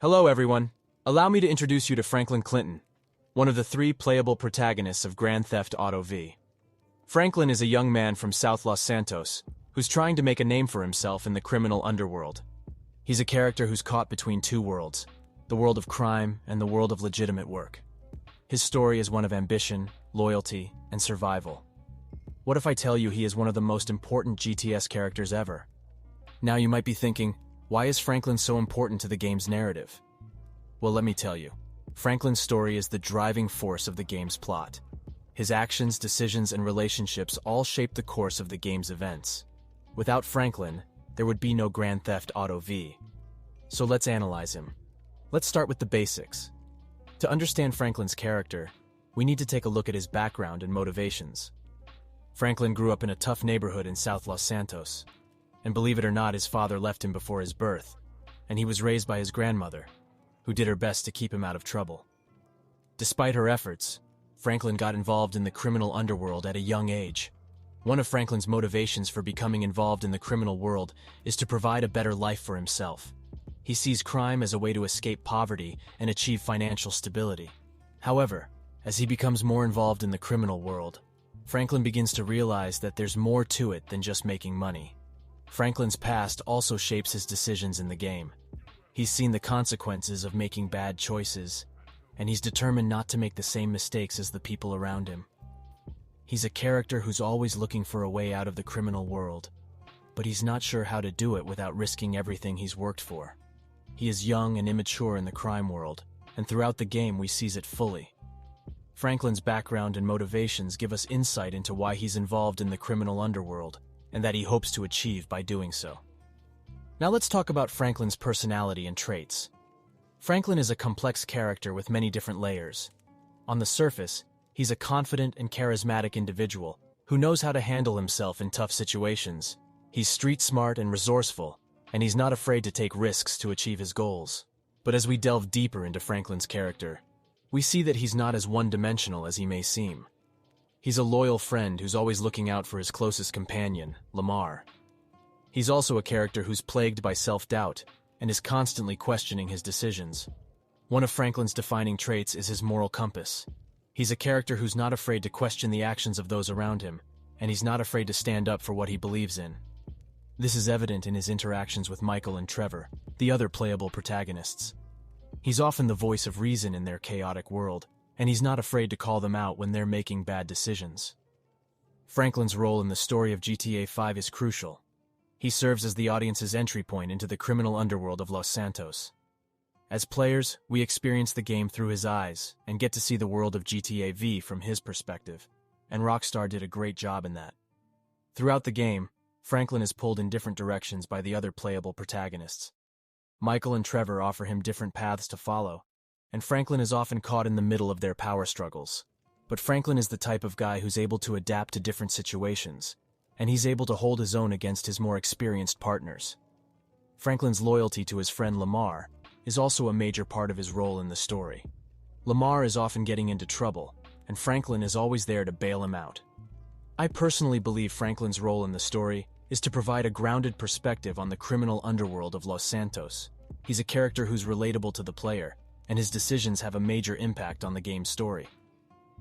Hello, everyone. Allow me to introduce you to Franklin Clinton, one of the three playable protagonists of Grand Theft Auto V. Franklin is a young man from South Los Santos who's trying to make a name for himself in the criminal underworld. He's a character who's caught between two worlds, the world of crime and the world of legitimate work. His story is one of ambition, loyalty, and survival. What if I tell you he is one of the most important GTS characters ever? Now you might be thinking, why is Franklin so important to the game's narrative? Well, let me tell you. Franklin's story is the driving force of the game's plot. His actions, decisions, and relationships all shape the course of the game's events. Without Franklin, there would be no Grand Theft Auto V. So let's analyze him. Let's start with the basics. To understand Franklin's character, we need to take a look at his background and motivations. Franklin grew up in a tough neighborhood in South Los Santos. And believe it or not, his father left him before his birth, and he was raised by his grandmother, who did her best to keep him out of trouble. Despite her efforts, Franklin got involved in the criminal underworld at a young age. One of Franklin's motivations for becoming involved in the criminal world is to provide a better life for himself. He sees crime as a way to escape poverty and achieve financial stability. However, as he becomes more involved in the criminal world, Franklin begins to realize that there's more to it than just making money. Franklin's past also shapes his decisions in the game. He's seen the consequences of making bad choices, and he's determined not to make the same mistakes as the people around him. He's a character who's always looking for a way out of the criminal world, but he's not sure how to do it without risking everything he's worked for. He is young and immature in the crime world, and throughout the game we seize it fully. Franklin's background and motivations give us insight into why he's involved in the criminal underworld, and that he hopes to achieve by doing so. Now let's talk about Franklin's personality and traits. Franklin is a complex character with many different layers. On the surface, he's a confident and charismatic individual who knows how to handle himself in tough situations. He's street smart and resourceful, and he's not afraid to take risks to achieve his goals. But as we delve deeper into Franklin's character, we see that he's not as one-dimensional as he may seem. He's a loyal friend who's always looking out for his closest companion, Lamar. He's also a character who's plagued by self-doubt and is constantly questioning his decisions. One of Franklin's defining traits is his moral compass. He's a character who's not afraid to question the actions of those around him, and he's not afraid to stand up for what he believes in. This is evident in his interactions with Michael and Trevor, the other playable protagonists. He's often the voice of reason in their chaotic world, and he's not afraid to call them out when they're making bad decisions. Franklin's role in the story of GTA V is crucial. He serves as the audience's entry point into the criminal underworld of Los Santos. As players, we experience the game through his eyes and get to see the world of GTA V from his perspective, and Rockstar did a great job in that. Throughout the game, Franklin is pulled in different directions by the other playable protagonists. Michael and Trevor offer him different paths to follow, and Franklin is often caught in the middle of their power struggles. But Franklin is the type of guy who's able to adapt to different situations, and he's able to hold his own against his more experienced partners. Franklin's loyalty to his friend Lamar is also a major part of his role in the story. Lamar is often getting into trouble, and Franklin is always there to bail him out. I personally believe Franklin's role in the story is to provide a grounded perspective on the criminal underworld of Los Santos. He's a character who's relatable to the player, and his decisions have a major impact on the game's story.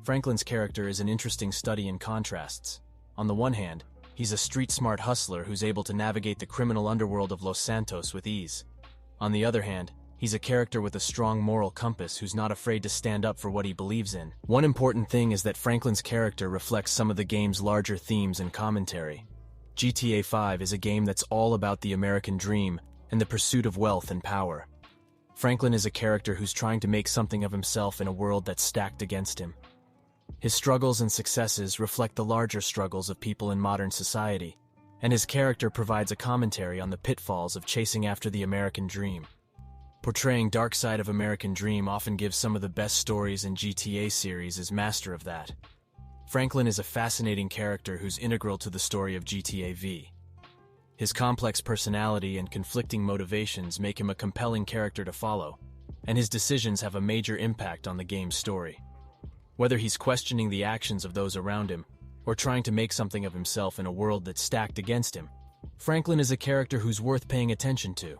Franklin's character is an interesting study in contrasts. On the one hand, he's a street-smart hustler who's able to navigate the criminal underworld of Los Santos with ease. On the other hand, he's a character with a strong moral compass who's not afraid to stand up for what he believes in. One important thing is that Franklin's character reflects some of the game's larger themes and commentary. GTA V is a game that's all about the American dream and the pursuit of wealth and power. Franklin is a character who's trying to make something of himself in a world that's stacked against him. His struggles and successes reflect the larger struggles of people in modern society, and his character provides a commentary on the pitfalls of chasing after the American dream. Portraying dark side of American dream often gives some of the best stories in GTA series as master of that. Franklin is a fascinating character who's integral to the story of GTA V. His complex personality and conflicting motivations make him a compelling character to follow, and his decisions have a major impact on the game's story. Whether he's questioning the actions of those around him, or trying to make something of himself in a world that's stacked against him, Franklin is a character who's worth paying attention to.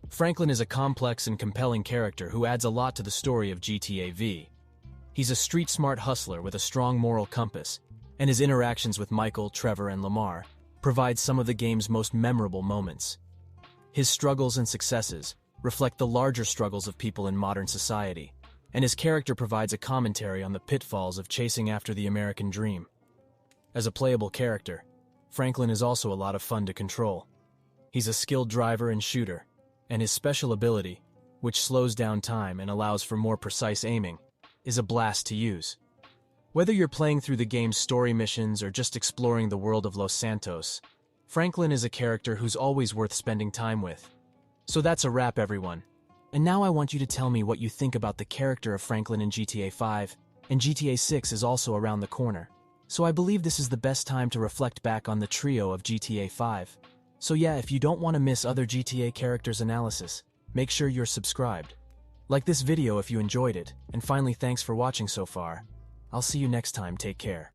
Franklin is a complex and compelling character who adds a lot to the story of GTA V. He's a street-smart hustler with a strong moral compass, and his interactions with Michael, Trevor, and Lamar provide some of the game's most memorable moments. His struggles and successes reflect the larger struggles of people in modern society, and his character provides a commentary on the pitfalls of chasing after the American dream. As a playable character, Franklin is also a lot of fun to control. He's a skilled driver and shooter, and his special ability, which slows down time and allows for more precise aiming, is a blast to use. Whether you're playing through the game's story missions or just exploring the world of Los Santos, Franklin is a character who's always worth spending time with. So that's a wrap, everyone. And now I want you to tell me what you think about the character of Franklin in GTA 5, and GTA 6 is also around the corner. So I believe this is the best time to reflect back on the trio of GTA 5. So yeah, if you don't want to miss other GTA characters' analysis, make sure you're subscribed. Like this video if you enjoyed it, and finally thanks for watching so far. I'll see you next time, take care.